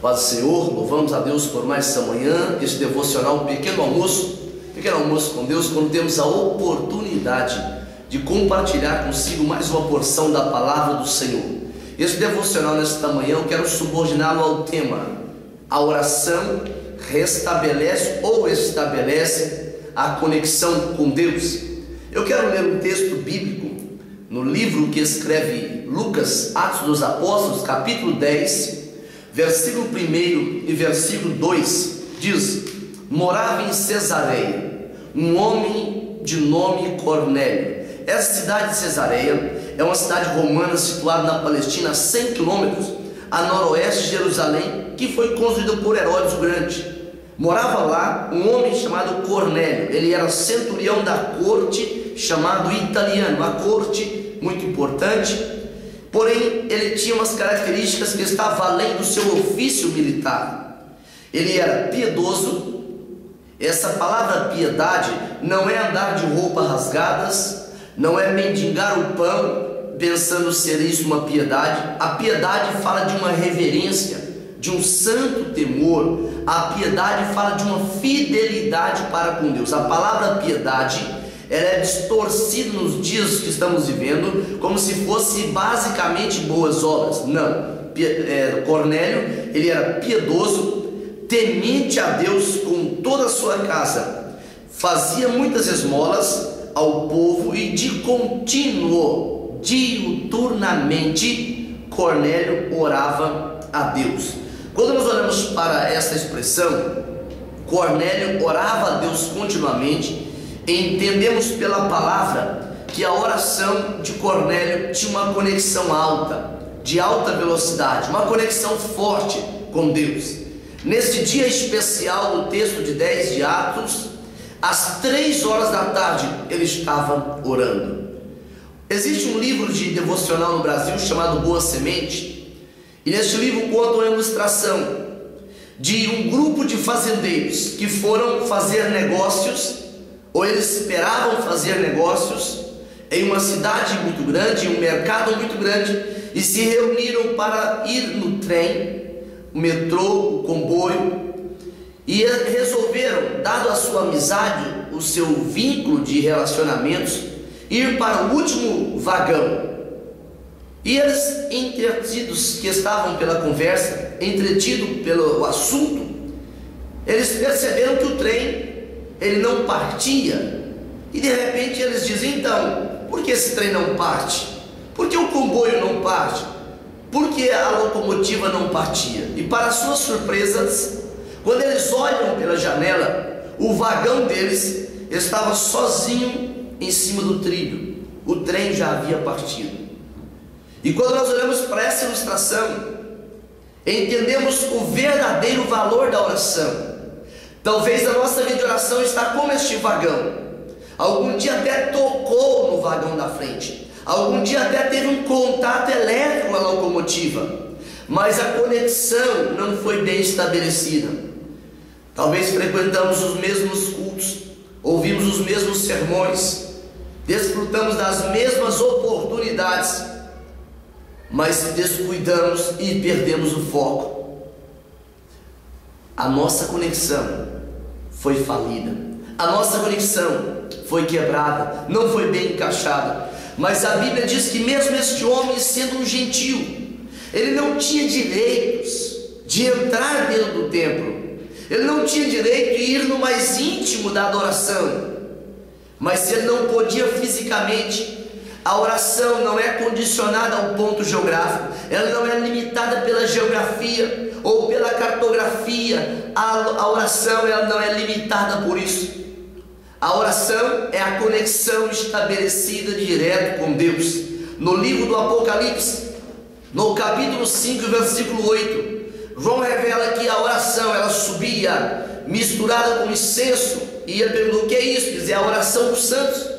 Paz do Senhor, louvamos a Deus por mais essa manhã, este devocional, pequeno almoço com Deus, quando temos a oportunidade de compartilhar consigo mais uma porção da palavra do Senhor. Este devocional nesta manhã eu quero subordiná-lo ao tema: a oração restabelece ou estabelece a conexão com Deus. Eu quero ler um texto bíblico no livro que escreve Lucas, Atos dos Apóstolos, capítulo 10, versículo 1 e versículo 2, diz: morava em Cesareia um homem de nome Cornélio. Essa cidade de Cesareia é uma cidade romana situada na Palestina, a 100 quilômetros a noroeste de Jerusalém, que foi construída por Herodes o Grande. Morava lá um homem chamado Cornélio. Ele era centurião da corte, chamado italiano, uma corte muito importante. Porém, ele tinha umas características que estavam além do seu ofício militar. Ele era piedoso. Essa palavra piedade não é andar de roupas rasgadas, não é mendigar o pão pensando ser isso uma piedade. A piedade fala de uma reverência, de um santo temor. A piedade fala de uma fidelidade para com Deus. A palavra piedade, ela é distorcida nos dias que estamos vivendo, como se fosse basicamente boas obras. Não, Cornélio, ele era piedoso, temente a Deus com toda a sua casa, fazia muitas esmolas ao povo e de contínuo, diuturnamente, Cornélio orava a Deus. Quando nós olhamos para essa expressão, Cornélio orava a Deus continuamente, entendemos pela palavra que a oração de Cornélio tinha uma conexão alta, de alta velocidade, uma conexão forte com Deus. Neste dia especial do texto de 10 de Atos, às 3 horas da tarde, ele estava orando. Existe um livro de devocional no Brasil chamado Boa Semente, e neste livro conta uma ilustração de um grupo de fazendeiros que foram fazer negócios, ou eles esperavam fazer negócios em uma cidade muito grande, em um mercado muito grande, e se reuniram para ir no trem, o metrô, o comboio, e resolveram, dado a sua amizade, o seu vínculo de relacionamentos, ir para o último vagão. E eles, entretidos que estavam pela conversa, entretidos pelo assunto, eles perceberam que o trem, ele não partia. E de repente eles dizem: então, por que esse trem não parte? Por que o comboio não parte? Por que a locomotiva não partia? E para suas surpresas, quando eles olham pela janela, o vagão deles estava sozinho em cima do trilho. O trem já havia partido. E quando nós olhamos para essa ilustração, entendemos o verdadeiro valor da oração. Talvez a nossa vida de oração está como este vagão. Algum dia até tocou no vagão da frente. Algum dia até teve um contato elétrico com a locomotiva, mas a conexão não foi bem estabelecida. Talvez frequentamos os mesmos cultos, ouvimos os mesmos sermões, desfrutamos das mesmas oportunidades, mas descuidamos e perdemos o foco. A nossa conexão foi falida, a nossa conexão foi quebrada, não foi bem encaixada. Mas a Bíblia diz que mesmo este homem, sendo um gentio, ele não tinha direitos de entrar dentro do templo, ele não tinha direito de ir no mais íntimo da adoração. Mas se ele não podia fisicamente, a oração não é condicionada ao ponto geográfico, ela não é limitada pela geografia ou pela cartografia. A oração, ela não é limitada por isso. A oração é a conexão estabelecida direto com Deus. No livro do Apocalipse, no capítulo 5, versículo 8, João revela que a oração, ela subia misturada com incenso, e ele perguntou: o que é isso? Diz: é a oração dos santos.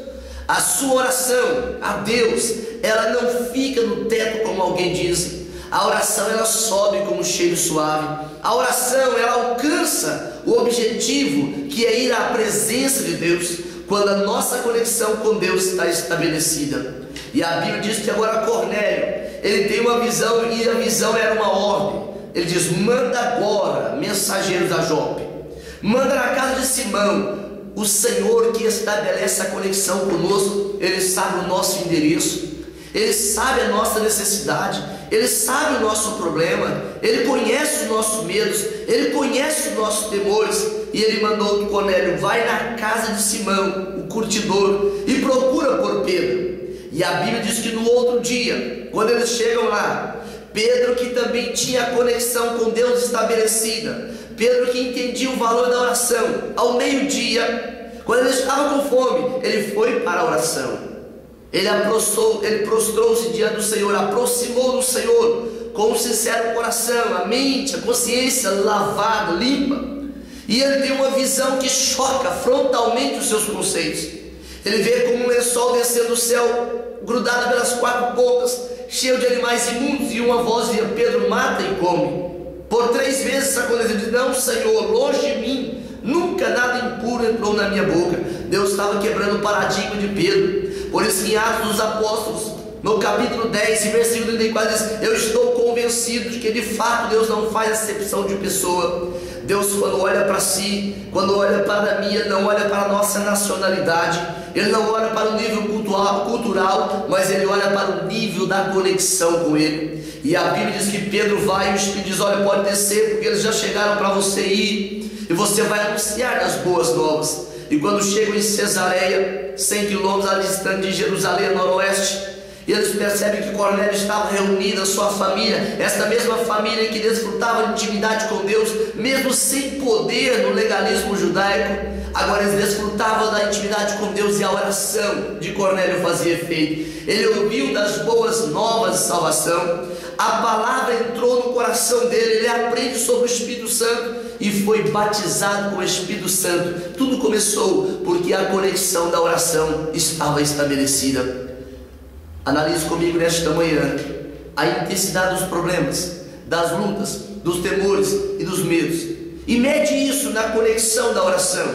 A sua oração a Deus, ela não fica no teto como alguém diz. A oração, ela sobe como um cheiro suave. A oração, ela alcança o objetivo, que é ir à presença de Deus, quando a nossa conexão com Deus está estabelecida. E a Bíblia diz que agora Cornélio, ele tem uma visão, e a visão era uma ordem: ele diz: manda agora mensageiros a Jope, manda na casa de Simão. O Senhor que estabelece a conexão conosco, Ele sabe o nosso endereço, Ele sabe a nossa necessidade, Ele sabe o nosso problema, Ele conhece os nossos medos, Ele conhece os nossos temores. E Ele mandou que Cornélio vai na casa de Simão, o curtidor, e procura por Pedro. E a Bíblia diz que no outro dia, quando eles chegam lá, Pedro, que também tinha a conexão com Deus estabelecida, Pedro, que entendia o valor da oração, ao meio-dia, quando ele estava com fome, ele foi para a oração. Ele prostrou-se diante do Senhor, aproximou do Senhor com um sincero coração, a mente, a consciência lavada, limpa. E ele tem uma visão que choca frontalmente os seus conceitos. Ele vê como um lençol descendo do céu, grudado pelas quatro pontas, cheio de animais imundos, e uma voz dizia: Pedro, mata e come. Por 3 vezes essa coisa, ele diz: não, Senhor, longe de mim, nunca nada impuro entrou na minha boca. Deus estava quebrando o paradigma de Pedro. Por isso que em Atos dos Apóstolos, no capítulo 10, versículo 34, diz: eu estou convencido de que de fato Deus não faz acepção de pessoa. Deus, quando olha para si, quando olha para mim, Ele não olha para a nossa nacionalidade, Ele não olha para o nível cultural, mas Ele olha para o nível da conexão com Ele. E a Bíblia diz que Pedro vai, e o Espírito diz: olha, pode descer, porque eles já chegaram para você ir, e você vai anunciar as boas novas. E quando chegam em Cesareia, 100 quilômetros ali distante de Jerusalém, a noroeste, e eles percebem que Cornélio estava reunido, a sua família, esta mesma família que desfrutava de intimidade com Deus, mesmo sem poder no legalismo judaico. Agora eles desfrutavam da intimidade com Deus, e a oração de Cornélio fazia efeito. Ele ouviu das boas novas de salvação, a palavra entrou no coração dele, ele aprende sobre o Espírito Santo e foi batizado com o Espírito Santo. Tudo começou porque a conexão da oração estava estabelecida. Analise comigo nesta manhã a intensidade dos problemas, das lutas, dos temores e dos medos, e mede isso na conexão da oração.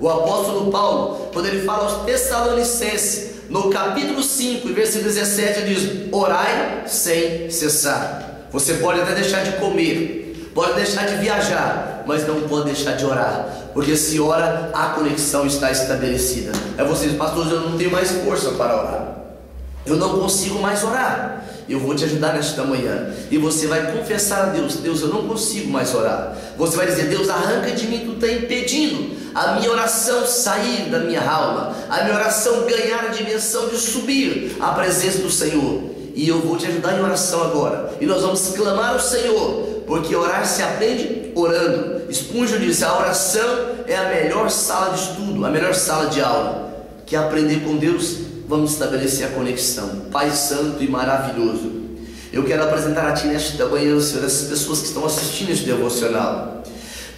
O apóstolo Paulo, quando ele fala aos Tessalonicenses, no capítulo 5, versículo 17, ele diz: orai sem cessar. Você pode até deixar de comer, pode deixar de viajar, mas não pode deixar de orar, porque se ora, a conexão está estabelecida. É você diz: pastor, eu não tenho mais força para orar, eu não consigo mais orar. Eu vou te ajudar nesta manhã, e você vai confessar a Deus: Deus, eu não consigo mais orar. Você vai dizer: Deus, arranca de mim, tu está impedindo a minha oração sair da minha alma, a minha oração ganhar a dimensão de subir à presença do Senhor. E eu vou te ajudar em oração agora, e nós vamos clamar ao Senhor, porque orar se aprende orando. Spurgeon diz: a oração é a melhor sala de estudo, a melhor sala de aula. Quer aprender com Deus? Vamos estabelecer a conexão. Pai santo e maravilhoso, eu quero apresentar a Ti nesta manhã, Senhor, essas pessoas que estão assistindo este devocional.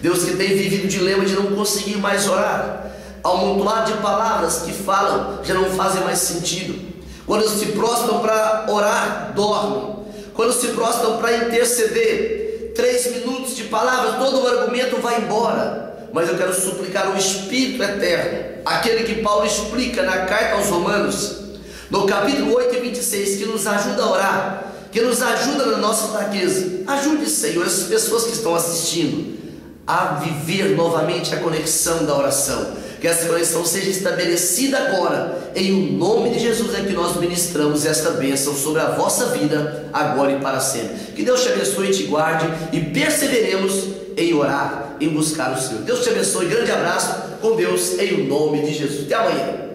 Deus, que tem vivido o dilema de não conseguir mais orar. Ao amontoado de palavras que falam já não fazem mais sentido. Quando se prostram para orar, dormem. Quando se prostram para interceder, 3 minutos de palavras, todo o argumento vai embora. Mas eu quero suplicar o Espírito Eterno, aquele que Paulo explica na carta aos Romanos, no capítulo 8 e 26, que nos ajuda a orar, que nos ajuda na nossa fraqueza. Ajude, Senhor, essas pessoas que estão assistindo a viver novamente a conexão da oração. Que essa conexão seja estabelecida agora. Em o nome de Jesus é que nós ministramos esta bênção sobre a vossa vida, agora e para sempre. Que Deus te abençoe e te guarde, e perseveremos em orar, em buscar o Senhor. Deus te abençoe, grande abraço, com Deus, em o nome de Jesus. Até amanhã.